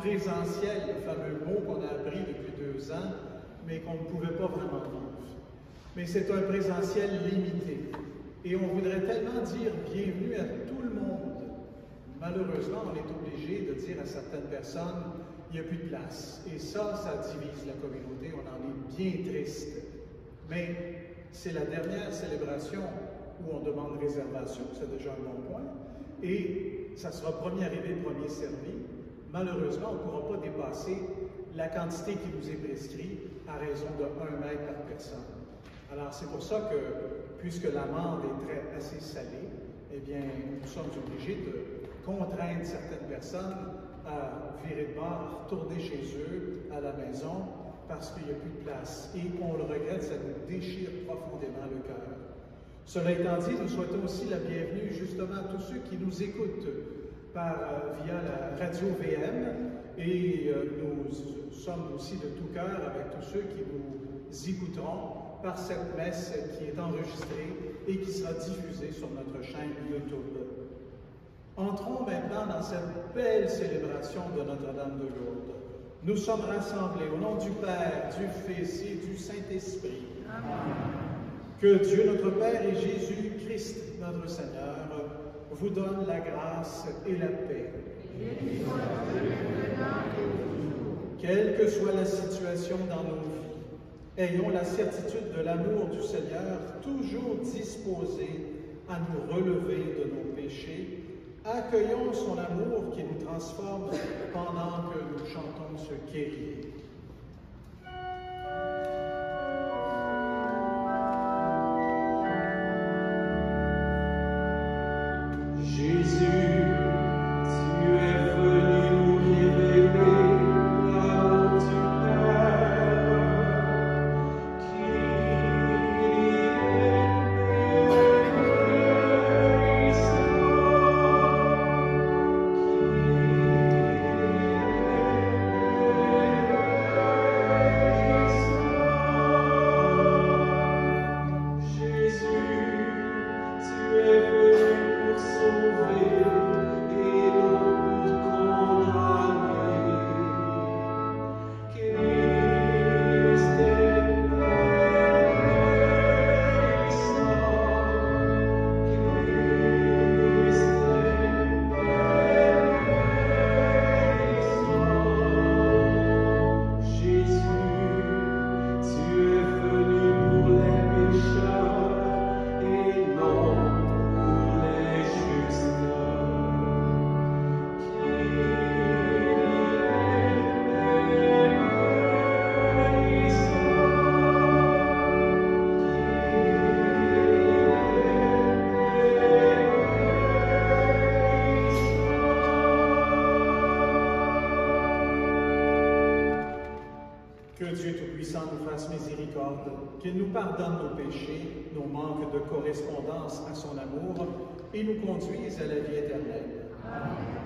présentiel, le fameux mot qu'on a appris depuis 2 ans, mais qu'on ne pouvait pas vraiment vivre. Mais c'est un présentiel limité. Et on voudrait tellement dire bienvenue à tout le monde. Malheureusement, on est obligé de dire à certaines personnes, il n'y a plus de place. Et ça divise la communauté, on en est bien triste. Mais c'est la dernière célébration où on demande réservation, c'est déjà un bon point. Et ça sera premier arrivé, premier servi. Malheureusement, on ne pourra pas dépasser la quantité qui nous est prescrite à raison de 1 mètre par personne. Alors, c'est pour ça que, puisque l'amende est assez salée, eh bien, nous sommes obligés de contraindre certaines personnes à virer de bord, à retourner chez eux, à la maison, parce qu'il n'y a plus de place. Et on le regrette, ça nous déchire profondément le cœur. Cela étant dit, nous souhaitons aussi la bienvenue justement à tous ceux qui nous écoutent via la radio VM et nous sommes aussi de tout cœur avec tous ceux qui nous écouteront par cette messe qui est enregistrée et qui sera diffusée sur notre chaîne YouTube. Entrons maintenant dans cette belle célébration de Notre-Dame de Lourdes. Nous sommes rassemblés au nom du Père, du Fils et du Saint-Esprit. Amen. Que Dieu notre Père et Jésus-Christ notre Seigneur vous donne la grâce et la paix. Quelle que soit la situation dans nos vies, ayons la certitude de l'amour du Seigneur, toujours disposé à nous relever de nos péchés. Accueillons son amour qui nous transforme pendant que nous chantons ce Kyrie. Amen. Que Dieu Tout-Puissant nous fasse miséricorde, qu'il nous pardonne nos péchés, nos manques de correspondance à son amour, et nous conduise à la vie éternelle. Amen.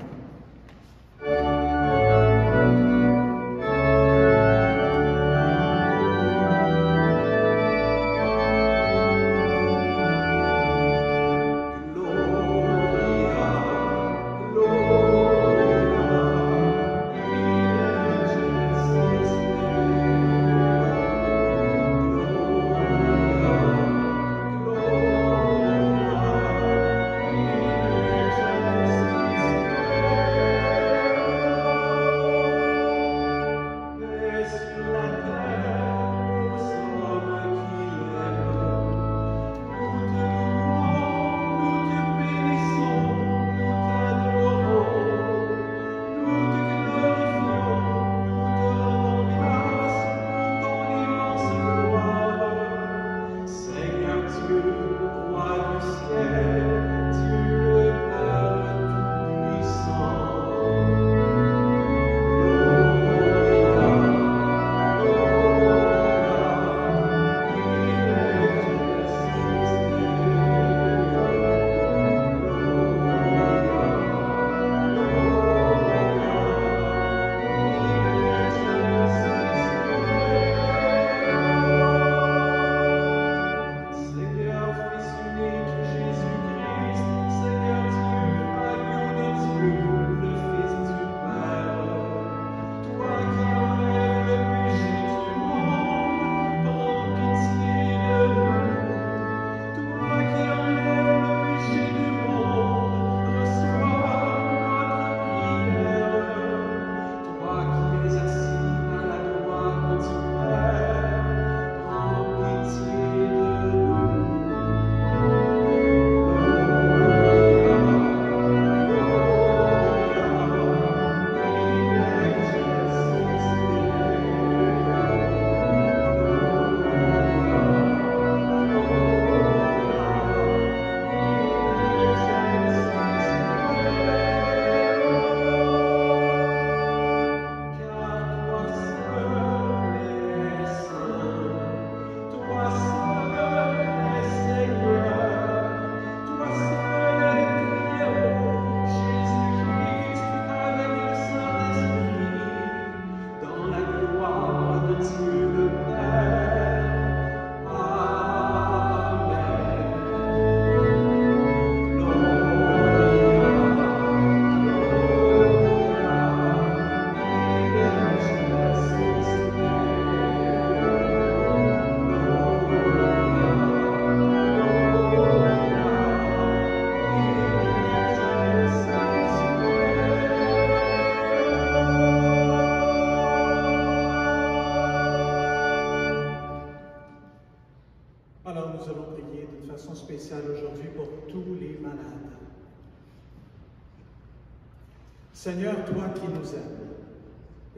Seigneur, toi qui nous aimes,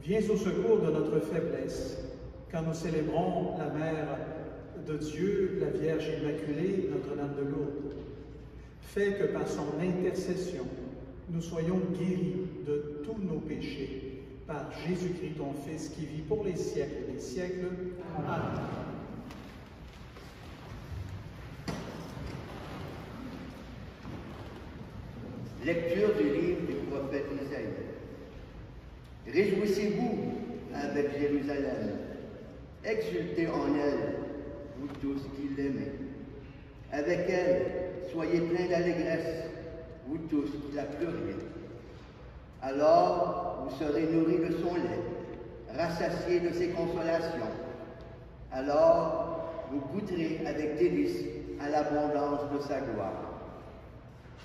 viens au secours de notre faiblesse quand nous célébrons la Mère de Dieu, la Vierge Immaculée, Notre-Dame de Lourdes. Fais que par son intercession, nous soyons guéris de tous nos péchés par Jésus-Christ, ton Fils, qui vit pour les siècles des siècles. Amen. Lecture du livre du prophète Isaïe. Réjouissez-vous avec Jérusalem, exultez en elle, vous tous qui l'aimez. Avec elle, soyez pleins d'allégresse, vous tous qui la pleuriez. Alors, vous serez nourris de son lait, rassasiés de ses consolations. Alors, vous goûterez avec délice à l'abondance de sa gloire.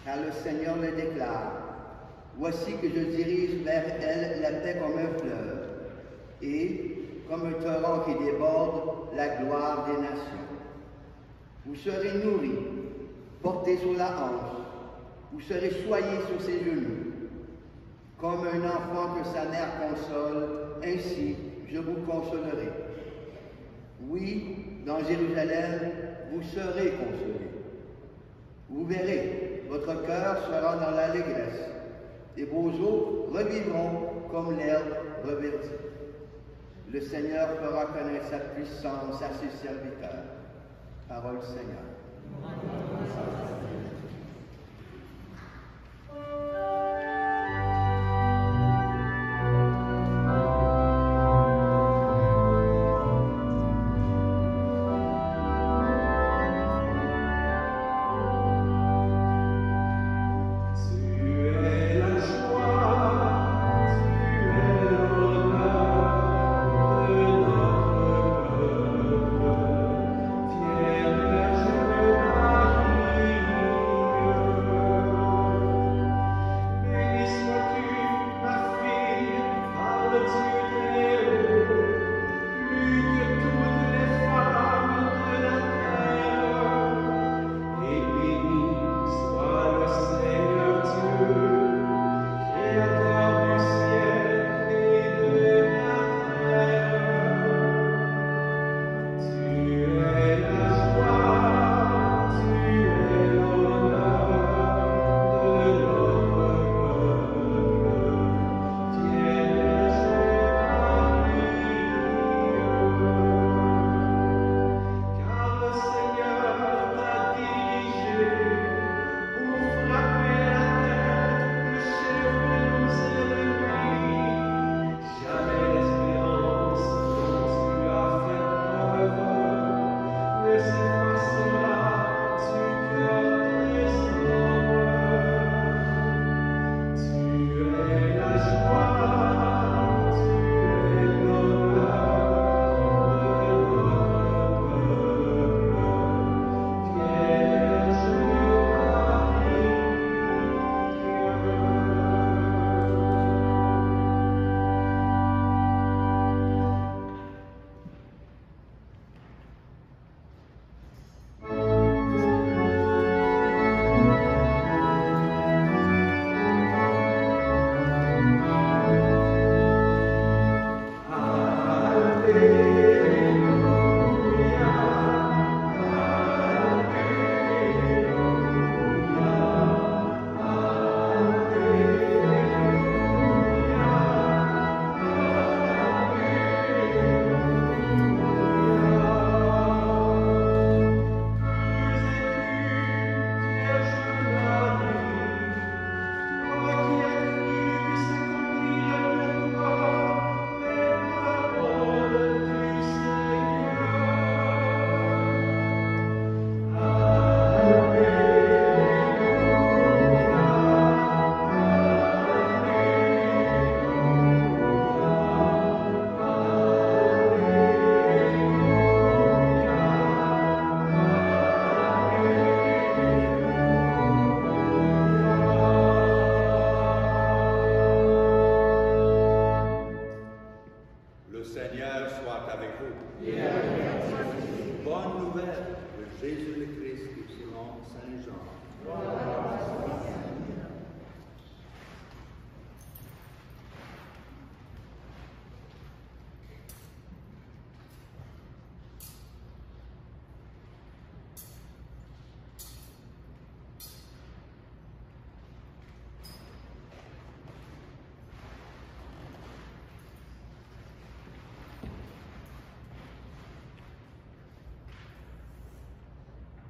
Car le Seigneur le déclare, voici que je dirige vers elle la paix comme un fleuve, et, comme un torrent qui déborde, la gloire des nations. Vous serez nourris, portés sur la hanche, vous serez choyés sur ses genoux. Comme un enfant que sa mère console, ainsi je vous consolerai. Oui, dans Jérusalem, vous serez consolés. Vous verrez, votre cœur sera dans l'allégresse, et vos os revivront comme l'herbe reverdie. Le Seigneur fera connaître sa puissance à ses serviteurs. Parole du Seigneur.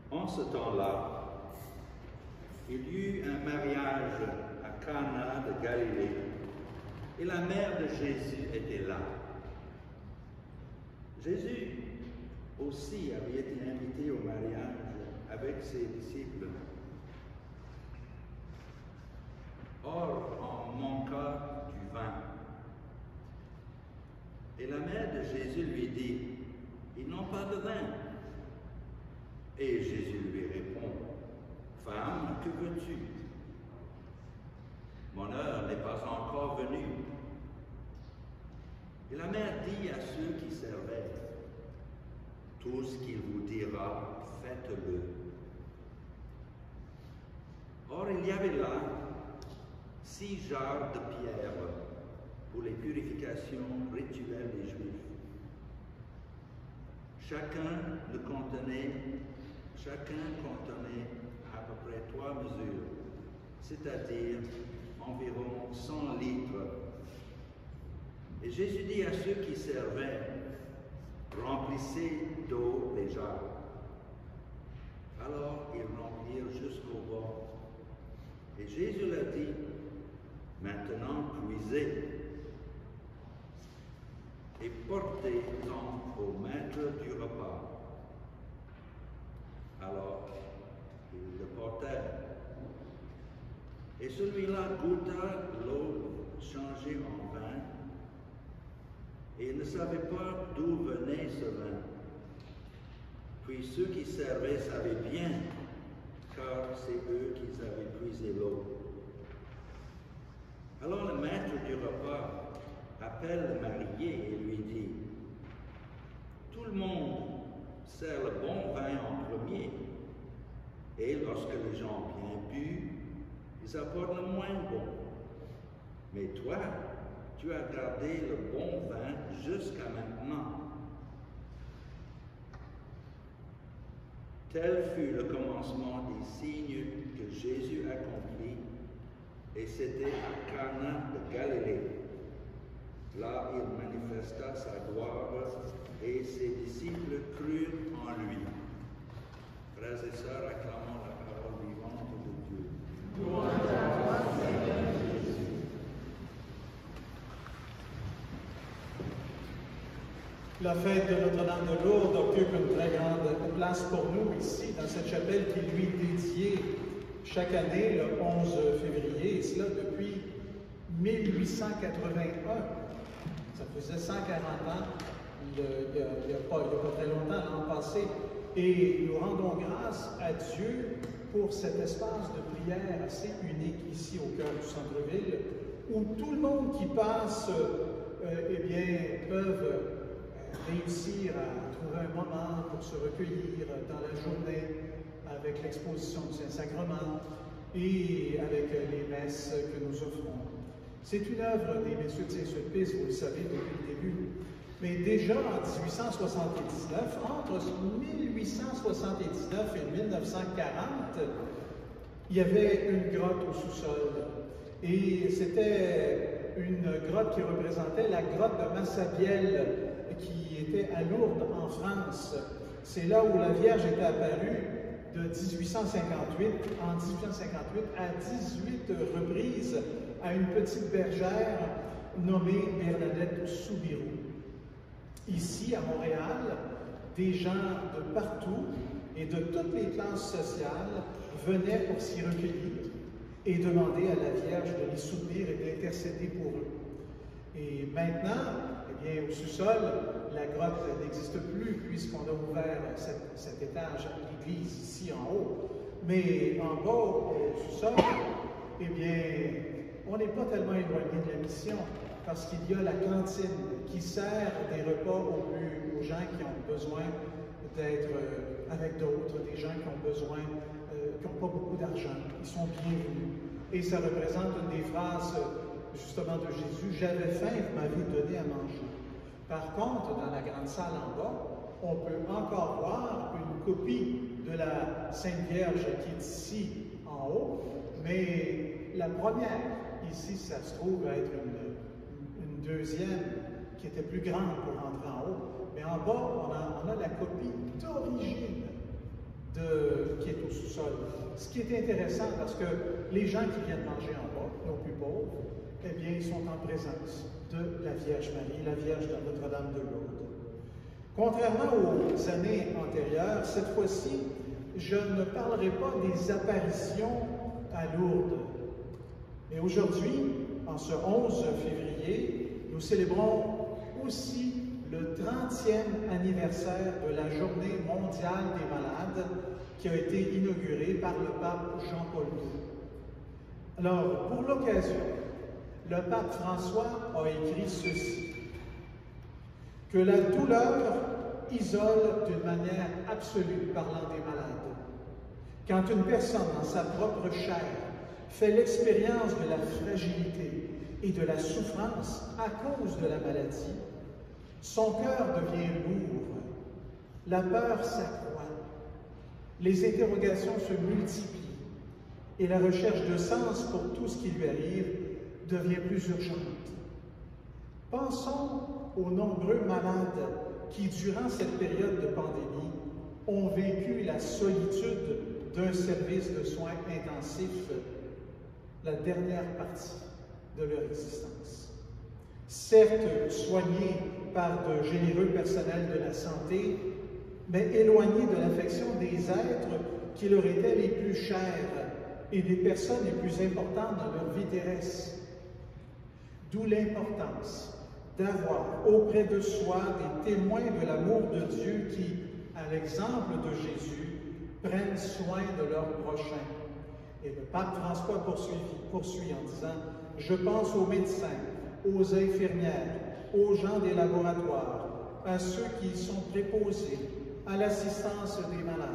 En ce temps-là, il y eut un mariage à Cana de Galilée, et la mère de Jésus était là. Jésus aussi avait été invité au mariage avec ses disciples. Or, on manqua du vin. Et la mère de Jésus lui dit, « Ils n'ont pas de vin. » Et Jésus lui répond, « Femme, que veux-tu? Mon heure n'est pas encore venue. » Et la mère dit à ceux qui servaient, « Tout ce qu'il vous dira, faites-le. » Or, il y avait là 6 jarres de pierre pour les purifications rituelles des Juifs. Chacun contenait à peu près 3 mesures, c'est-à-dire environ 100 litres. Et Jésus dit à ceux qui servaient, remplissez d'eau les jarres. Alors ils remplirent jusqu'au bord. Et Jésus leur dit, maintenant puisez et portez-en au maître du repas. Alors ils le portèrent. Et celui-là goûta l'eau changée en vin, et il ne savait pas d'où venait ce vin. Puis ceux qui servaient savaient bien, car c'est eux qui avaient puisé l'eau. Alors le maître du repas appelle le marié et lui dit, tout le monde sert le bon vin en premier, et lorsque les gens ont bien bu, ils apportent le moins bon. Mais toi, tu as gardé le bon vin jusqu'à maintenant. Tel fut le commencement des signes que Jésus accomplit, et c'était à Cana de Galilée. Là, il manifesta sa gloire, et ses disciples crurent en lui. Frères et sœurs, acclamons la parole vivante de Dieu. Gloire à toi, Seigneur Jésus. La fête de Notre-Dame de Lourdes occupe une très grande place pour nous ici, dans cette chapelle qui lui est dédiée chaque année, le 11 février, et cela depuis 1881. Ça faisait 140 ans, il n'y a pas très longtemps, l'an passé. Et nous rendons grâce à Dieu pour cet espace de prière assez unique ici au cœur du centre-ville, où tout le monde qui passe peuvent réussir à trouver un moment pour se recueillir dans la journée avec l'exposition du Saint-Sacrement et avec les messes que nous offrons. C'est une œuvre des Messieurs de Saint-Sulpice, vous le savez depuis le début. Mais déjà en 1879, entre 1879 et 1940, il y avait une grotte au sous-sol. Et c'était une grotte qui représentait la grotte de Massabielle, qui était à Lourdes, en France. C'est là où la Vierge était apparue de 1858, en 1858 à 18 reprises à une petite bergère nommée Bernadette Soubirous. Ici, à Montréal, des gens de partout et de toutes les classes sociales venaient pour s'y recueillir et demander à la Vierge de les soutenir et d'intercéder pour eux. Et maintenant, eh bien, au sous-sol, la grotte n'existe plus puisqu'on a ouvert cet étage, l'église ici en haut. Mais en bas, au sous-sol, eh bien, on n'est pas tellement éloigné de la mission parce qu'il y a la cantine qui sert des repas aux gens qui ont besoin d'être avec d'autres, des gens qui ont besoin, qui n'ont pas beaucoup d'argent. Ils sont bienvenus. Et ça représente une des phrases justement de Jésus, « J'avais faim, vous m'avez donné à manger ». Par contre, dans la grande salle en bas, on peut encore voir une copie de la Sainte Vierge qui est ici en haut, mais la première, ici, ça se trouve être une deuxième qui était plus grande pour rentrer en haut. Mais en bas, on a la copie d'origine qui est au sous-sol. Ce qui est intéressant parce que les gens qui viennent manger en bas, nos plus pauvres, eh bien, ils sont en présence de la Vierge Marie, la Vierge de Notre-Dame de Lourdes. Contrairement aux années antérieures, cette fois-ci, je ne parlerai pas des apparitions à Lourdes. Mais aujourd'hui, en ce 11 février, nous célébrons aussi le 30e anniversaire de la Journée mondiale des malades qui a été inaugurée par le pape Jean-Paul II. Alors, pour l'occasion, le pape François a écrit ceci, que la douleur isole d'une manière absolue, parlant des malades. Quand une personne, dans sa propre chair, fait l'expérience de la fragilité et de la souffrance à cause de la maladie, son cœur devient lourd, la peur s'accroît, les interrogations se multiplient et la recherche de sens pour tout ce qui lui arrive devient plus urgente. Pensons aux nombreux malades qui, durant cette période de pandémie, ont vécu la solitude d'un service de soins intensifs la dernière partie de leur existence. Certes soignés par de généreux personnels de la santé, mais éloignés de l'affection des êtres qui leur étaient les plus chers et des personnes les plus importantes dans leur vie terrestre. D'où l'importance d'avoir auprès de soi des témoins de l'amour de Dieu qui, à l'exemple de Jésus, prennent soin de leur prochain. Et le pape François poursuit en disant « Je pense aux médecins, aux infirmières, aux gens des laboratoires, à ceux qui y sont préposés, à l'assistance des malades,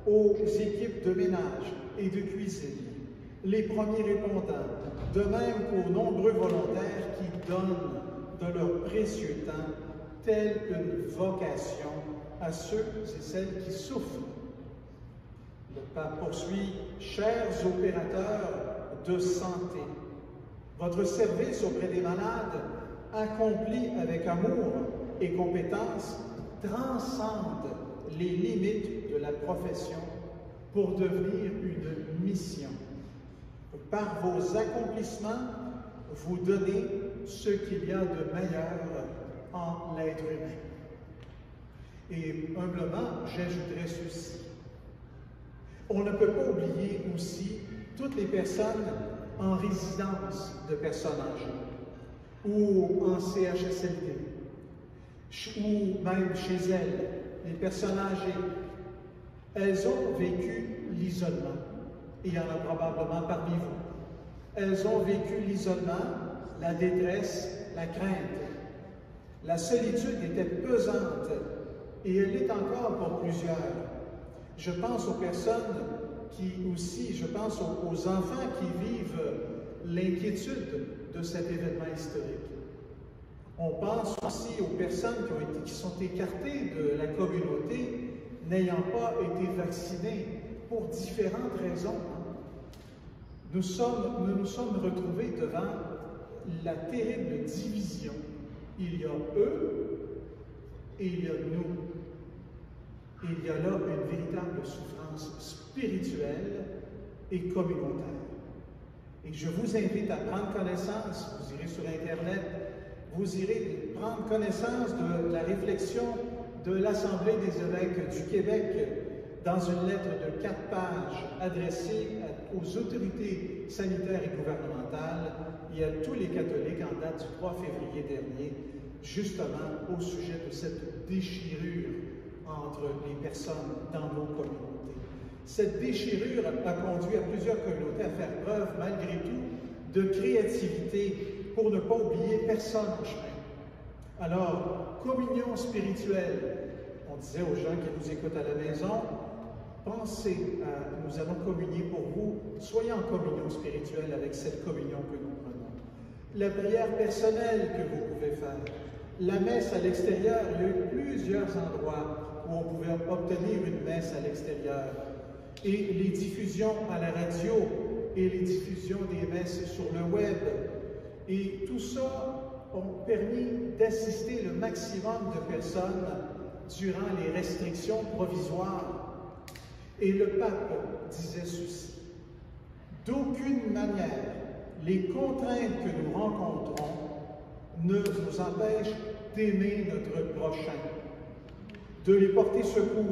aux équipes de ménage et de cuisine, les premiers répondants, de même qu'aux nombreux volontaires qui donnent de leur précieux temps, telle une vocation à ceux et celles qui souffrent. » Le pape poursuit « Chers opérateurs de santé, votre service auprès des malades, accompli avec amour et compétence, transcende les limites de la profession pour devenir une mission. Par vos accomplissements, vous donnez ce qu'il y a de meilleur en l'être humain. » Et humblement, j'ajouterai ceci. On ne peut pas oublier aussi toutes les personnes en résidence de personnes âgées, ou en CHSLD, ou même chez elles, les personnes âgées. Elles ont vécu l'isolement. Il y en a probablement parmi vous. Elles ont vécu l'isolement, la détresse, la crainte. La solitude était pesante et elle l'est encore pour plusieurs. Je pense aux personnes qui aussi, je pense aux enfants qui vivent l'inquiétude de cet événement historique. On pense aussi aux personnes qui sont écartées de la communauté, n'ayant pas été vaccinées pour différentes raisons. Nous nous sommes retrouvés devant la terrible division. Il y a eux et il y a nous. Il y a là une véritable souffrance spirituelle et communautaire. Et je vous invite à prendre connaissance, vous irez sur Internet, vous irez prendre connaissance de la réflexion de l'Assemblée des évêques du Québec dans une lettre de 4 pages adressée aux autorités sanitaires et gouvernementales et à tous les catholiques en date du 3 février dernier, justement au sujet de cette déchirure entre les personnes dans nos communautés. Cette déchirure a conduit à plusieurs communautés à faire preuve, malgré tout, de créativité pour ne pas oublier personne en chemin. Alors, communion spirituelle, on disait aux gens qui nous écoutent à la maison, pensez à, nous allons communier pour vous, soyez en communion spirituelle avec cette communion que nous prenons. La prière personnelle que vous pouvez faire, la messe à l'extérieur, il y a eu plusieurs endroits où on pouvait obtenir une messe à l'extérieur. Et les diffusions à la radio et les diffusions des messes sur le web. Et tout ça ont permis d'assister le maximum de personnes durant les restrictions provisoires. Et le pape disait ceci: d'aucune manière, les contraintes que nous rencontrons ne nous empêchent d'aimer notre prochain, de lui porter secours,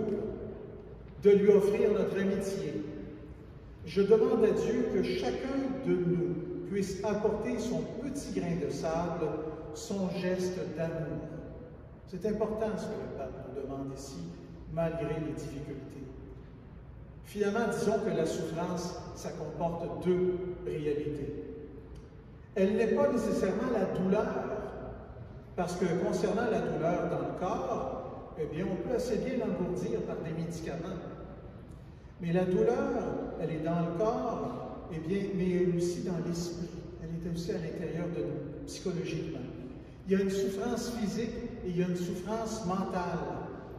de lui offrir notre amitié. Je demande à Dieu que chacun de nous puisse apporter son petit grain de sable, son geste d'amour. C'est important ce que le pape nous demande ici, malgré les difficultés. Finalement, disons que la souffrance, ça comporte deux réalités. Elle n'est pas nécessairement la douleur, parce que concernant la douleur dans le corps, eh bien, on peut assez bien l'engourdir par des médicaments. Mais la douleur, elle est dans le corps, eh bien, mais elle est aussi dans l'esprit. Elle est aussi à l'intérieur de nous, psychologiquement. Il y a une souffrance physique et il y a une souffrance mentale,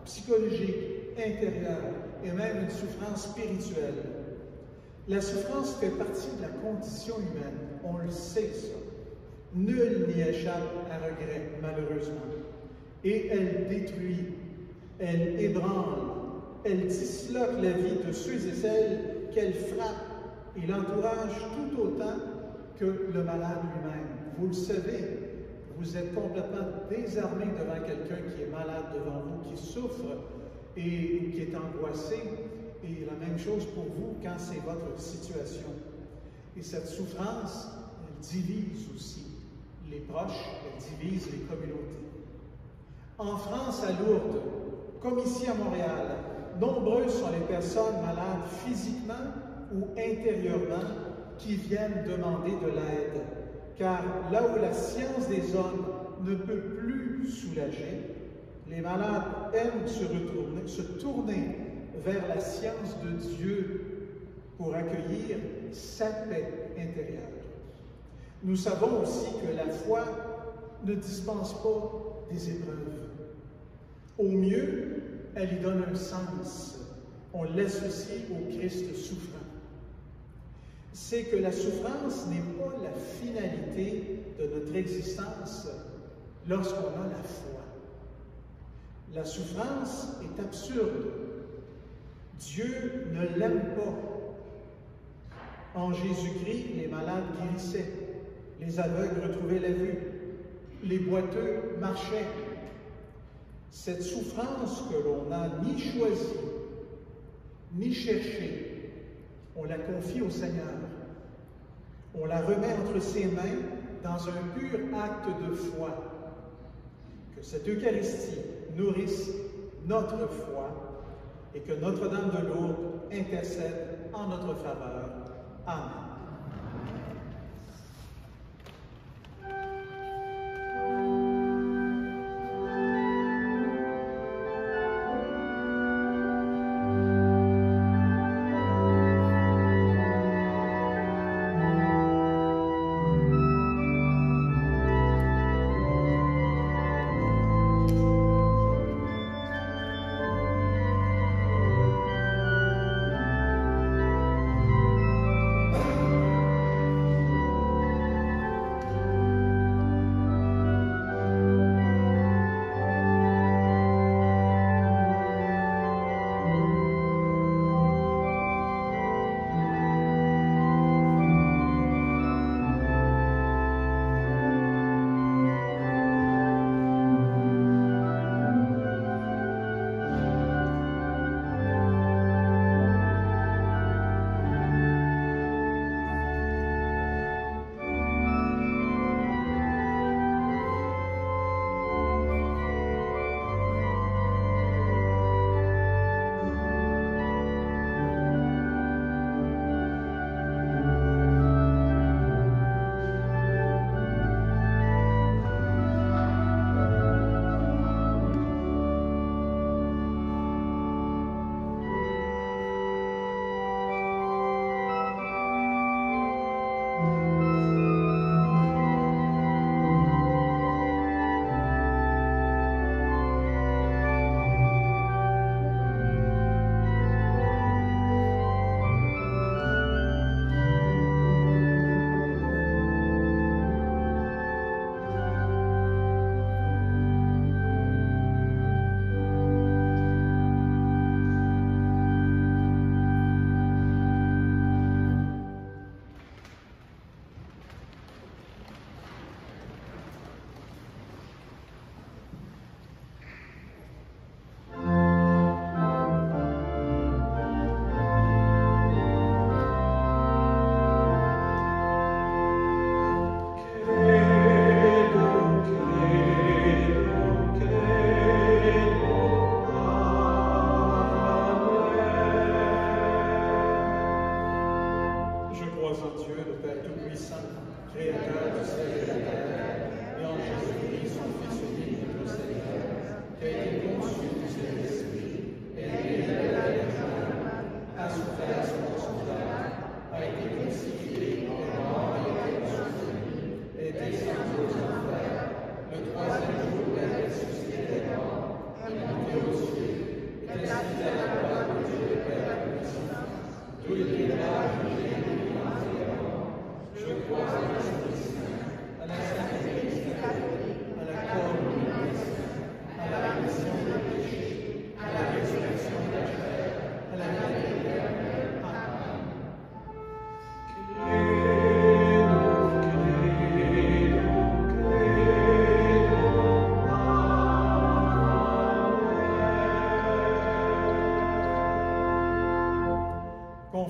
psychologique, intérieure, et même une souffrance spirituelle. La souffrance fait partie de la condition humaine. On le sait, ça. Nul n'y échappe à regret, malheureusement. Et elle détruit, elle ébranle, elle disloque la vie de ceux et celles qu'elle frappe et l'entourage tout autant que le malade lui-même. Vous le savez, vous êtes complètement désarmé devant quelqu'un qui est malade devant vous, qui souffre et qui est angoissé. Et la même chose pour vous quand c'est votre situation. Et cette souffrance, elle divise aussi les proches, elle divise les communautés. En France, à Lourdes, comme ici à Montréal, nombreuses sont les personnes malades physiquement ou intérieurement qui viennent demander de l'aide. Car là où la science des hommes ne peut plus soulager, les malades aiment se tourner vers la science de Dieu pour accueillir sa paix intérieure. Nous savons aussi que la foi ne dispense pas des épreuves. Au mieux, elle y donne un sens. On l'associe au Christ souffrant. C'est que la souffrance n'est pas la finalité de notre existence lorsqu'on a la foi. La souffrance est absurde. Dieu ne l'aime pas. En Jésus-Christ, les malades guérissaient, les aveugles retrouvaient la vue, les boiteux marchaient. Cette souffrance que l'on n'a ni choisie, ni cherchée, on la confie au Seigneur. On la remet entre ses mains dans un pur acte de foi. Que cette Eucharistie nourrisse notre foi et que Notre-Dame de Lourdes intercède en notre faveur. Amen.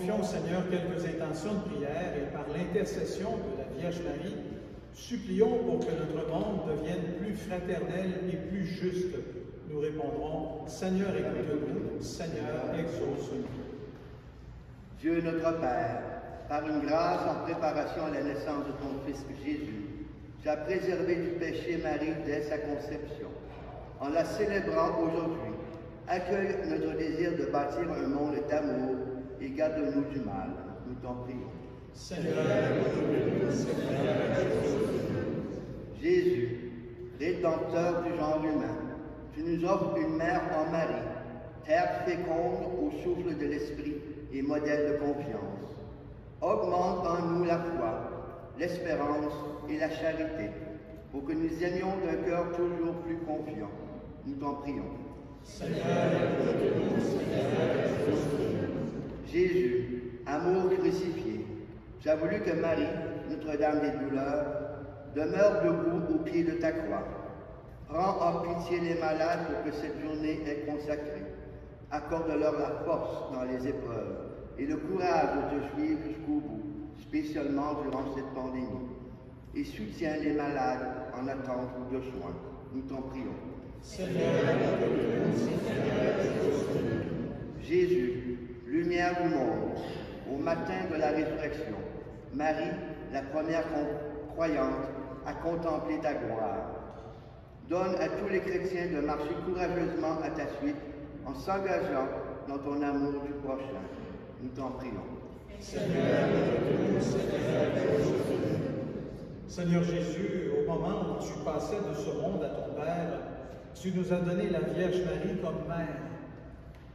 confions au Seigneur quelques intentions de prière et par l'intercession de la Vierge Marie, supplions pour que notre monde devienne plus fraternel et plus juste. Nous répondrons, Seigneur, écoute-nous, Seigneur, exauce-nous. Dieu notre Père, par une grâce en préparation à la naissance de ton Fils Jésus, tu as préservé du péché Marie dès sa conception. En la célébrant aujourd'hui, accueille notre désir de bâtir un monde d'amour et garde-nous du mal. Nous t'en prions. Seigneur, Jésus, Rédempteur du genre humain, tu nous offres une mère en Marie, terre féconde au souffle de l'Esprit et modèle de confiance. Augmente en nous la foi, l'espérance et la charité, pour que nous aimions d'un cœur toujours plus confiant. Nous t'en prions. Seigneur, Jésus, amour crucifié, tu as voulu que Marie, Notre-Dame des douleurs, demeure debout au pied de ta croix. Prends en pitié les malades pour que cette journée est consacrée. Accorde-leur la force dans les épreuves et le courage de te suivre jusqu'au bout, spécialement durant cette pandémie. Et soutiens les malades en attente de soins. Nous t'en prions. Seigneur, Jésus, lumière du monde, au matin de la résurrection, Marie, la première croyante, a contemplé ta gloire. Donne à tous les chrétiens de marcher courageusement à ta suite en s'engageant dans ton amour du prochain. Nous t'en prions. Seigneur Jésus, au moment où tu passais de ce monde à ton Père, tu nous as donné la Vierge Marie comme mère.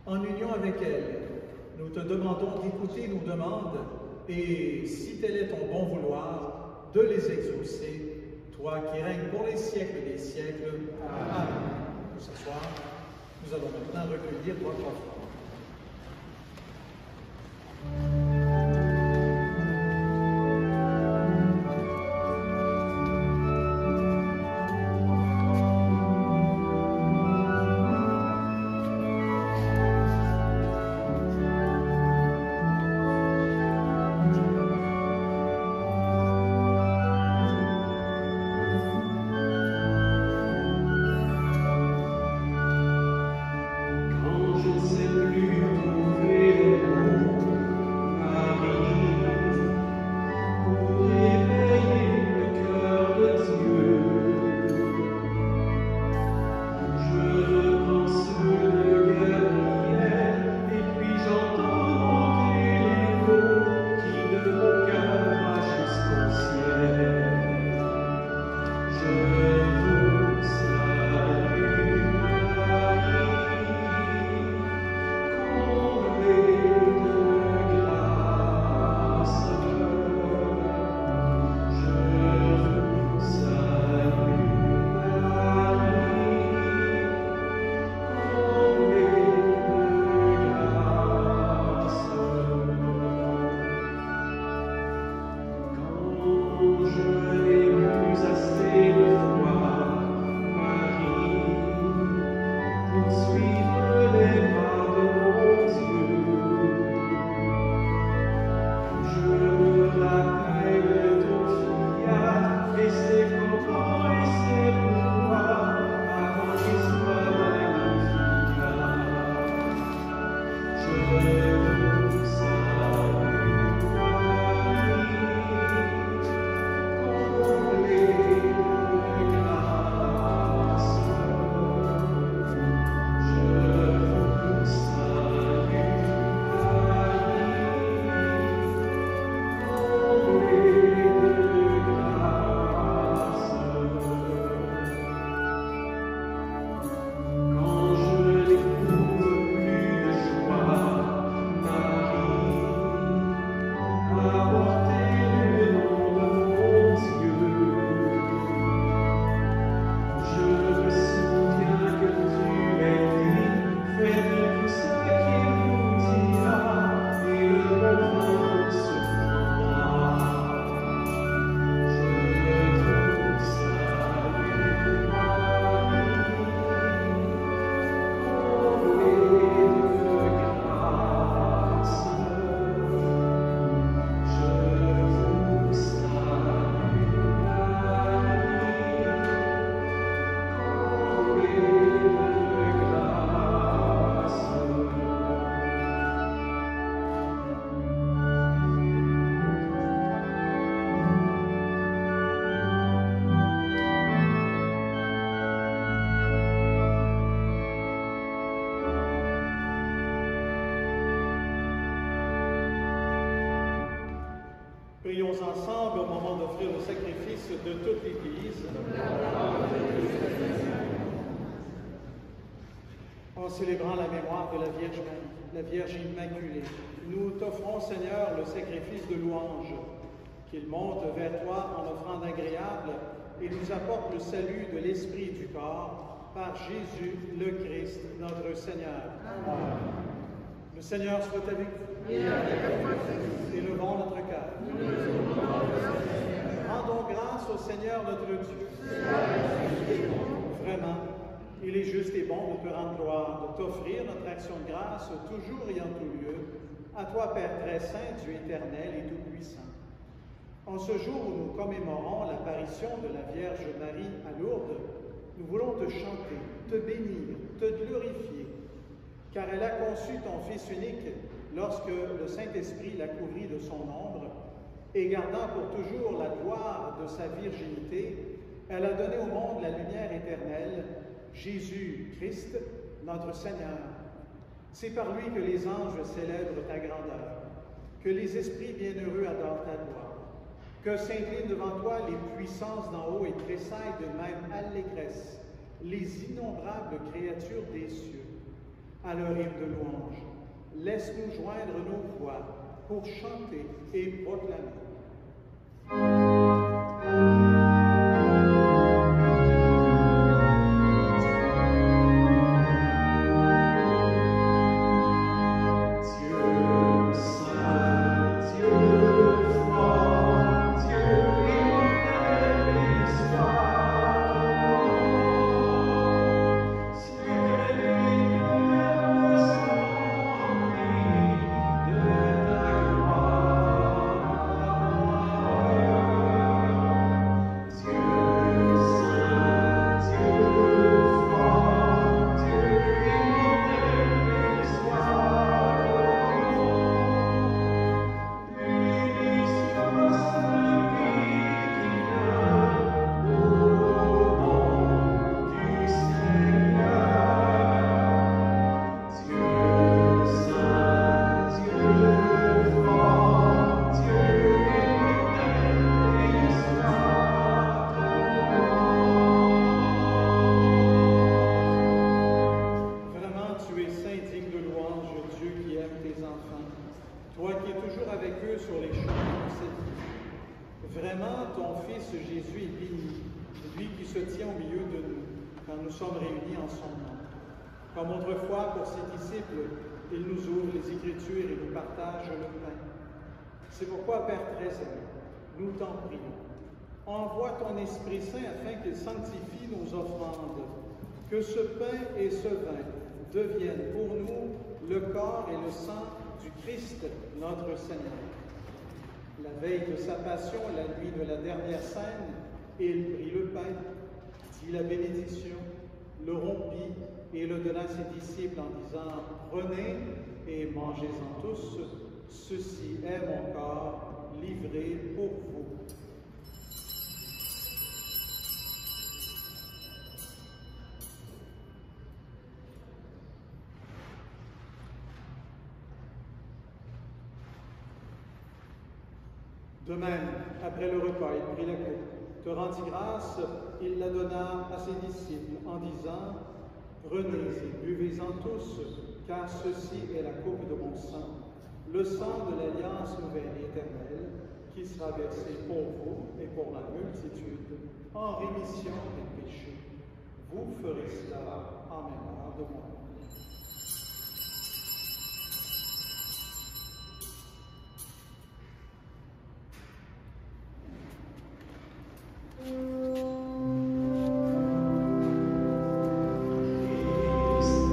En union avec elle, nous te demandons d'écouter nos demandes et, si tel est ton bon vouloir, de les exaucer, toi qui règnes pour les siècles des siècles. Amen. Pour s'asseoir, nous allons maintenant recueillir votre offrande. Quand je sais Prions ensemble au moment d'offrir le sacrifice de toute l'Église. En célébrant la mémoire de la Vierge Marie, la Vierge Immaculée, nous t'offrons, Seigneur, le sacrifice de louange, qu'il monte vers toi en offrande agréable et nous apporte le salut de l'esprit et du corps par Jésus le Christ, notre Seigneur. Amen. Le Seigneur soit avec vous. Élevons notre cœur. Rendons grâce au Seigneur notre Dieu. Vraiment, il est juste et bon de te rendre gloire, de t'offrir notre action de grâce toujours et en tout lieu, à toi, Père très saint, Dieu éternel et tout-puissant. En ce jour où nous commémorons l'apparition de la Vierge Marie à Lourdes, nous voulons te chanter, te bénir, te glorifier, car elle a conçu ton Fils unique lorsque le Saint-Esprit l'a couvri de son ombre, et gardant pour toujours la gloire de sa virginité, elle a donné au monde la lumière éternelle, Jésus-Christ, notre Seigneur. C'est par lui que les anges célèbrent ta grandeur, que les esprits bienheureux adorent ta gloire, que s'inclinent devant toi les puissances d'en haut et tressaillent de même allégresse les innombrables créatures des cieux. À leur hymne de louange, laisse-nous joindre nos voix pour chanter et proclamer. Comme autrefois pour ses disciples, il nous ouvre les Écritures et nous partage le pain. C'est pourquoi, Père très aimé, nous t'en prions. Envoie ton Esprit Saint afin qu'il sanctifie nos offrandes, que ce pain et ce vin deviennent pour nous le corps et le sang du Christ, notre Seigneur. La veille de sa passion, la nuit de la dernière scène, il prit le pain, dit la bénédiction, le rompit et le donna à ses disciples en disant « Prenez et mangez-en tous, ceci est mon corps livré pour vous. » De même, après le repas, il prit la coupe, te rendit grâce, il la donna à ses disciples en disant « Prenez et buvez-en tous, car ceci est la coupe de mon sang, le sang de l'alliance nouvelle et éternelle, qui sera versé pour vous et pour la multitude, en rémission des péchés. Vous ferez cela en mémoire de moi. » Christ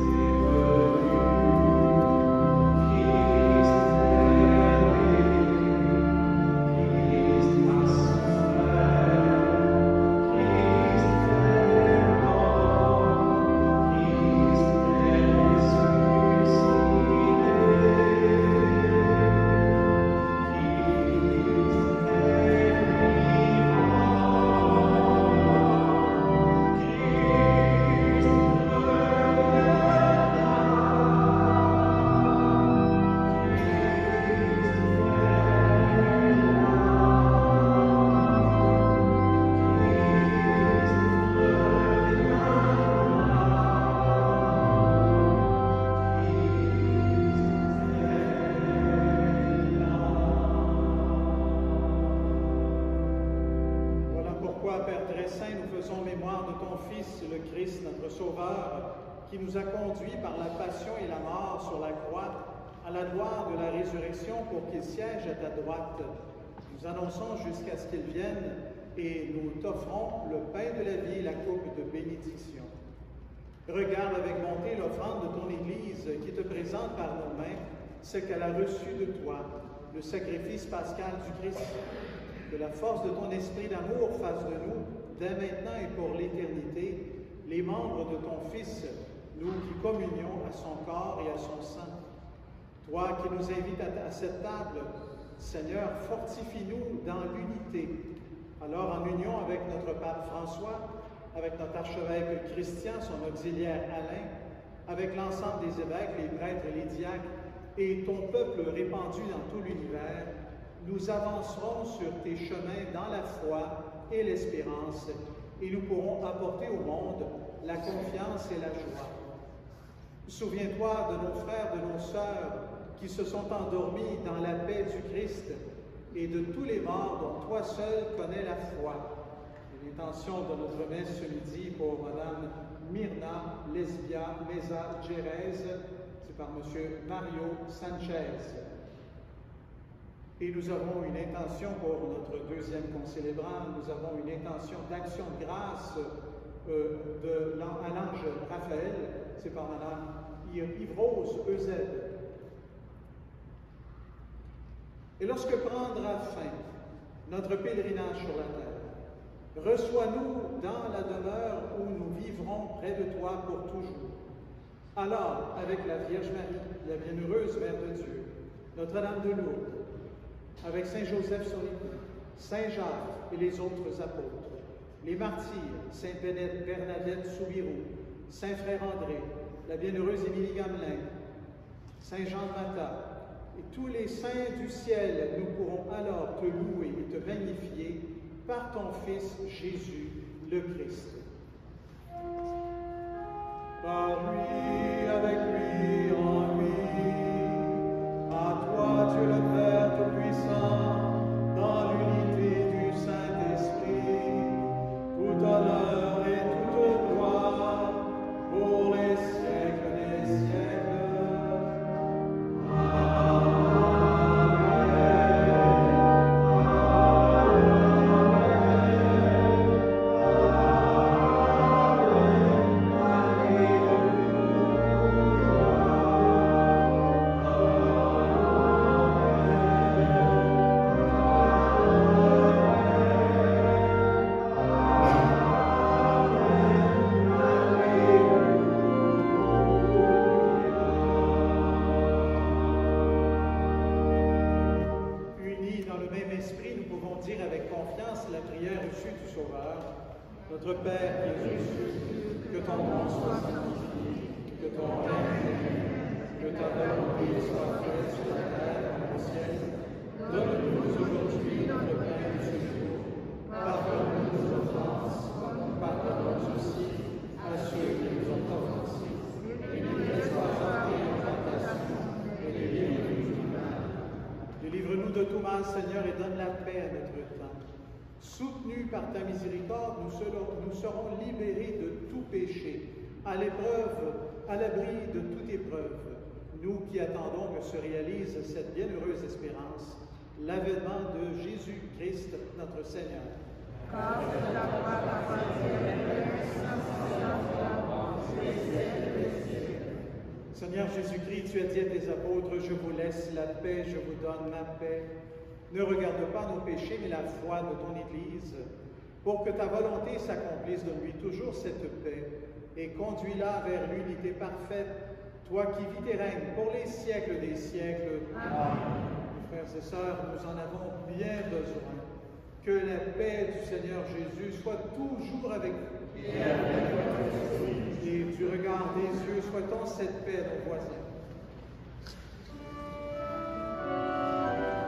en mémoire de ton Fils, le Christ, notre Sauveur, qui nous a conduits par la passion et la mort sur la croix à la gloire de la résurrection pour qu'il siège à ta droite. Nous annonçons jusqu'à ce qu'il vienne et nous t'offrons le pain de la vie et la coupe de bénédiction. Regarde avec bonté l'offrande de ton Église qui te présente par nos mains ce qu'elle a reçu de toi, le sacrifice pascal du Christ. Que la force de ton esprit d'amour fasse de nous, dès maintenant et pour l'éternité, les membres de ton Fils, nous qui communions à son corps et à son sang. Toi qui nous invites à cette table, Seigneur, fortifie-nous dans l'unité. Alors, en union avec notre pape François, avec notre archevêque Christian, son auxiliaire Alain, avec l'ensemble des évêques, les prêtres et les diacres, et ton peuple répandu dans tout l'univers, nous avancerons sur tes chemins dans la foi et l'espérance, et nous pourrons apporter au monde la confiance et la joie. Souviens-toi de nos frères, de nos sœurs qui se sont endormis dans la paix du Christ et de tous les morts dont toi seul connais la foi. L'intention de notre messe ce midi pour Madame Myrna Lesbia Meza Jerez, c'est par Monsieur Mario Sanchez. Et nous avons une intention pour notre deuxième concélébrant, nous avons une intention d'action de grâce à l'ange Raphaël, c'est par Madame Yves-Rose Eusèbe. Et lorsque prendra fin notre pèlerinage sur la terre, reçois-nous dans la demeure où nous vivrons près de toi pour toujours. Alors, avec la Vierge Marie, la bienheureuse Mère de Dieu, Notre-Dame de Lourdes, avec Saint Joseph sur l'écoute, Saint Jacques et les autres apôtres, les martyrs, Saint Bernadette Soubirous, Saint Frère André, la bienheureuse Émilie Gamelin, Saint Jean de Mata, et tous les saints du ciel, nous pourrons alors te louer et te magnifier par ton Fils Jésus, le Christ. Par lui, avec lui, en lui, à toi, Dieu le Père Tout-Puissant, dans l'unité du Saint-Esprit, tout honneur et toute gloire, pour les siècles des siècles. Notre Père qui es aux cieux, que ton nom soit sanctifié, que ton règne vienne, que ta volonté soit faite sur la terre comme au ciel. Donne-nous aujourd'hui notre pain de ce jour. Pardonne-nous nos offenses, comme nous pardonnons aussi à ceux qui nous ont offensés. Et ne nous laisse pas entrer en tentation, mais délivre-nous du mal. Délivre-nous de tout mal, Seigneur, et donne la paix à notre temps. Soutenus par ta miséricorde, nous serons libérés de tout péché, à l'épreuve, à l'abri de toute épreuve. Nous qui attendons que se réalise cette bienheureuse espérance, l'avènement de Jésus-Christ, notre Seigneur. Seigneur Jésus-Christ, tu as dit à tes apôtres, je vous laisse la paix, je vous donne ma paix. Ne regarde pas nos péchés, mais la foi de ton Église, pour que ta volonté s'accomplisse. Donne-lui toujours cette paix et conduis-la vers l'unité parfaite, toi qui vis et règnes pour les siècles des siècles. Amen. Frères et sœurs, nous en avons bien besoin. Que la paix du Seigneur Jésus soit toujours avec vous. Et du regard des yeux, souhaitons cette paix à nos voisins. Amen.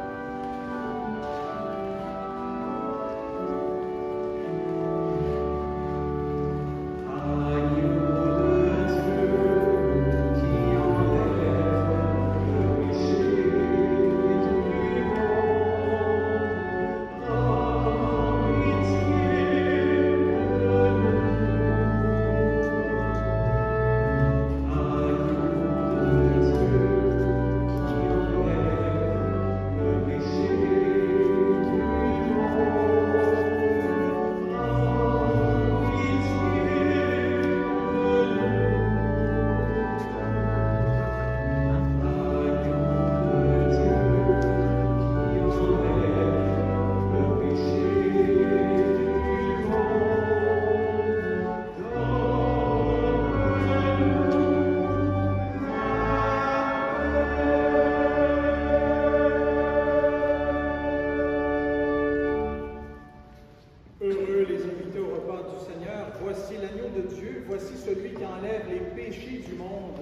de Dieu, voici celui qui enlève les péchés du monde.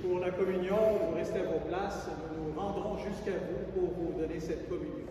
Pour la communion, vous restez à vos places, nous nous rendrons jusqu'à vous pour vous donner cette communion.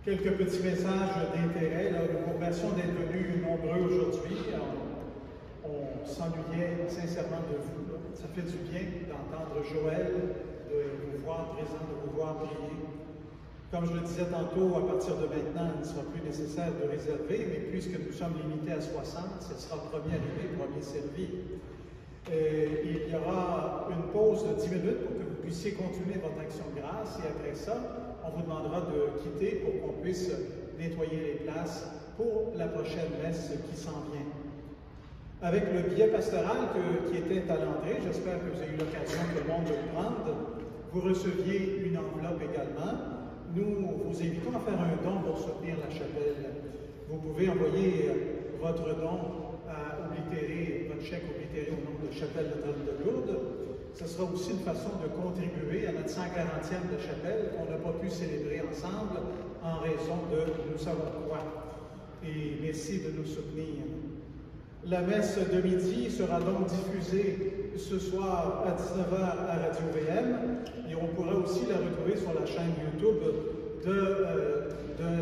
Quelques petits messages d'intérêt. Nous vous remercions d'être venus nombreux aujourd'hui. On s'ennuyait sincèrement de vous. Ça fait du bien d'entendre Joël, de vous voir présent, de vous voir prier. Comme je le disais tantôt, à partir de maintenant, il ne sera plus nécessaire de réserver, mais puisque nous sommes limités à 60, ce sera premier arrivé, premier servi. Il y aura une pause de 10 minutes pour que vous puissiez continuer votre action de grâce, et après ça, on vous demandera de quitter pour qu'on puisse nettoyer les places pour la prochaine messe qui s'en vient. Avec le billet pastoral qui était à l'entrée, j'espère que vous avez eu l'occasion, tout le monde, de le prendre. Vous receviez une enveloppe également. Nous vous invitons à faire un don pour soutenir la chapelle. Vous pouvez envoyer votre don à Oblitéré, votre chèque Oblitéré au nom de la chapelle Notre-Dame de Lourdes. Ce sera aussi une façon de contribuer à notre 140e de chapelle qu'on n'a pas pu célébrer ensemble en raison de nous savons quoi. Et merci de nous soutenir. La messe de midi sera donc diffusée ce soir à 19h à Radio VM et on pourra aussi la retrouver sur la chaîne YouTube de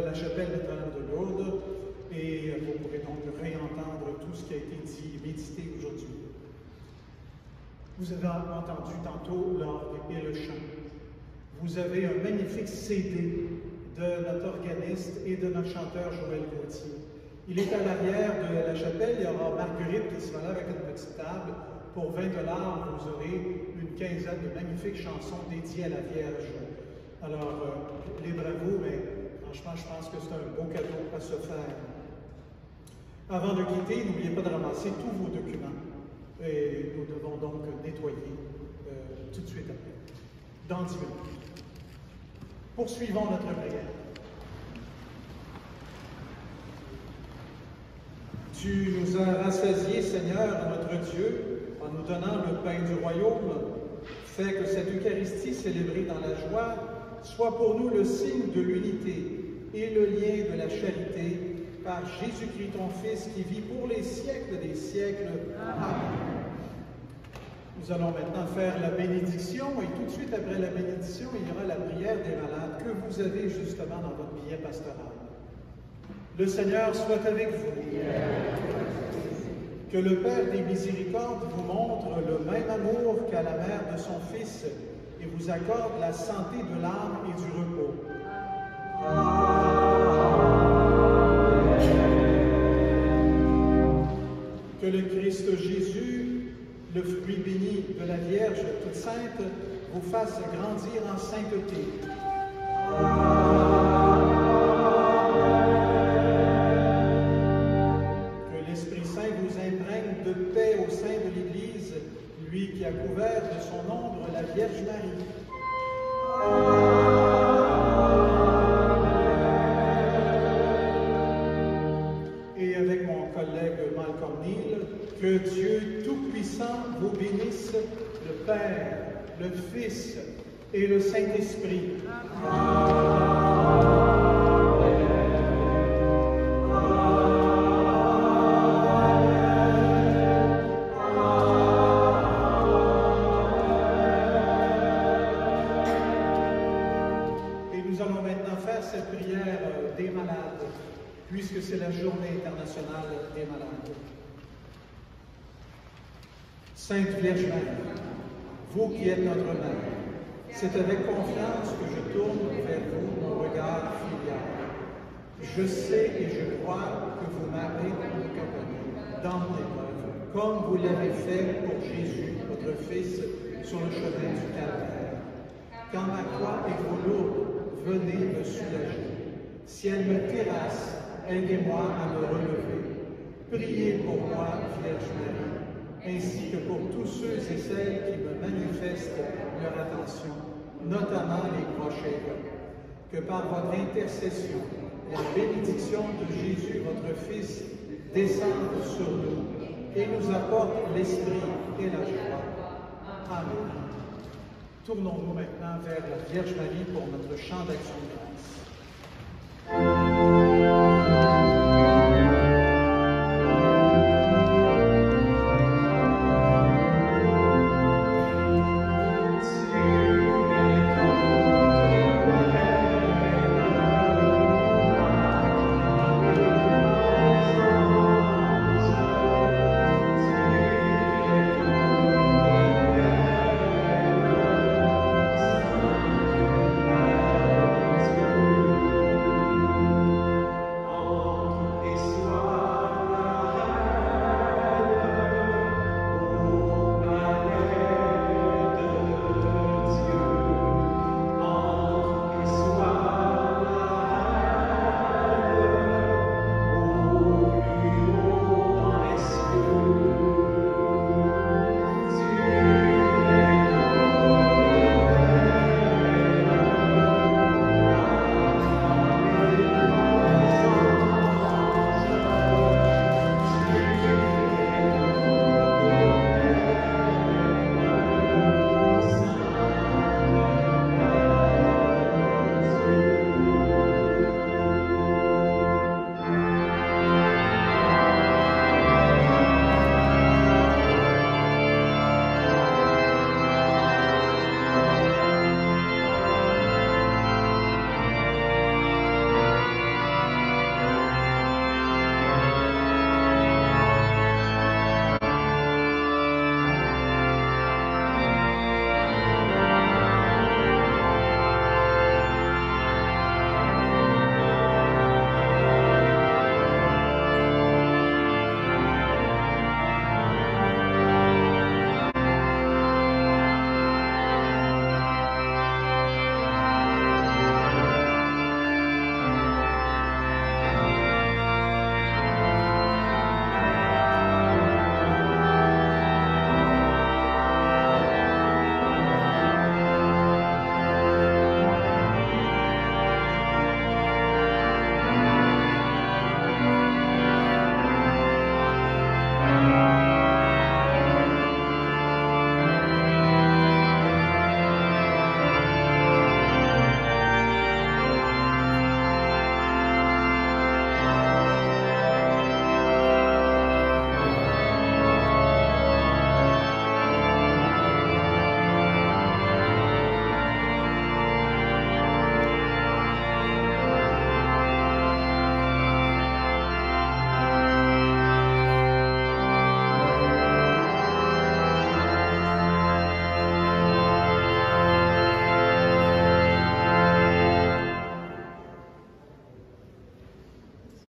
la chapelle Notre-Dame de Lourdes et vous pourrez donc réentendre tout ce qui a été dit et médité aujourd'hui. Vous avez entendu tantôt l'orgue et le chant. Vous avez un magnifique CD de notre organiste et de notre chanteur Joël Gauthier. Il est à l'arrière de la chapelle. Il y aura Marguerite qui sera là avec une petite table. Pour 20 $, vous aurez une quinzaine de magnifiques chansons dédiées à la Vierge. Alors, libre à vous, mais franchement, je pense que c'est un beau cadeau à se faire. Avant de quitter, n'oubliez pas de ramasser tous vos documents. Et nous devons donc nettoyer tout de suite après, dans 10 minutes. Poursuivons notre prière. Tu nous as rassasiés, Seigneur, notre Dieu, en nous donnant le pain du royaume. Fais que cette Eucharistie célébrée dans la joie soit pour nous le signe de l'unité et le lien de la charité par Jésus-Christ, ton Fils, qui vit pour les siècles des siècles. Amen. Nous allons maintenant faire la bénédiction et tout de suite après la bénédiction, il y aura la prière des malades que vous avez justement dans votre billet pastoral. Le Seigneur soit avec vous. Que le Père des miséricordes vous montre le même amour qu'à la mère de son Fils et vous accorde la santé de l'âme et du repos. Que le Christ Jésus, le fruit béni de la Vierge toute sainte, vous fasse grandir en sainteté. Que l'Esprit Saint vous imprègne de paix au sein de l'Église, lui qui a couvert de son ombre la Vierge Marie. Et avec mon collègue Malcolm Neal, que Dieu Tout-Puissant vous bénisse, le Père, le Fils et le Saint-Esprit. Et nous allons maintenant faire cette prière des malades, puisque c'est la journée internationale des malades. Sainte Vierge Marie, vous qui êtes notre Mère, c'est avec confiance que je tourne vers vous mon regard filial. Je sais et je crois que vous m'avez accompagné dans l'épreuve, comme vous l'avez fait pour Jésus, votre Fils, sur le chemin du Calvaire. Quand ma croix est trop lourde, venez me soulager. Si elle me terrasse, aidez-moi à me relever. Priez pour moi, Vierge Marie, ainsi que pour tous ceux et celles qui me manifestent leur attention, notamment les proches aidants. Que par votre intercession, la bénédiction de Jésus, votre Fils, descende sur nous et nous apporte l'esprit et la joie. Amen. Tournons-nous maintenant vers la Vierge Marie pour notre chant d'action de grâce.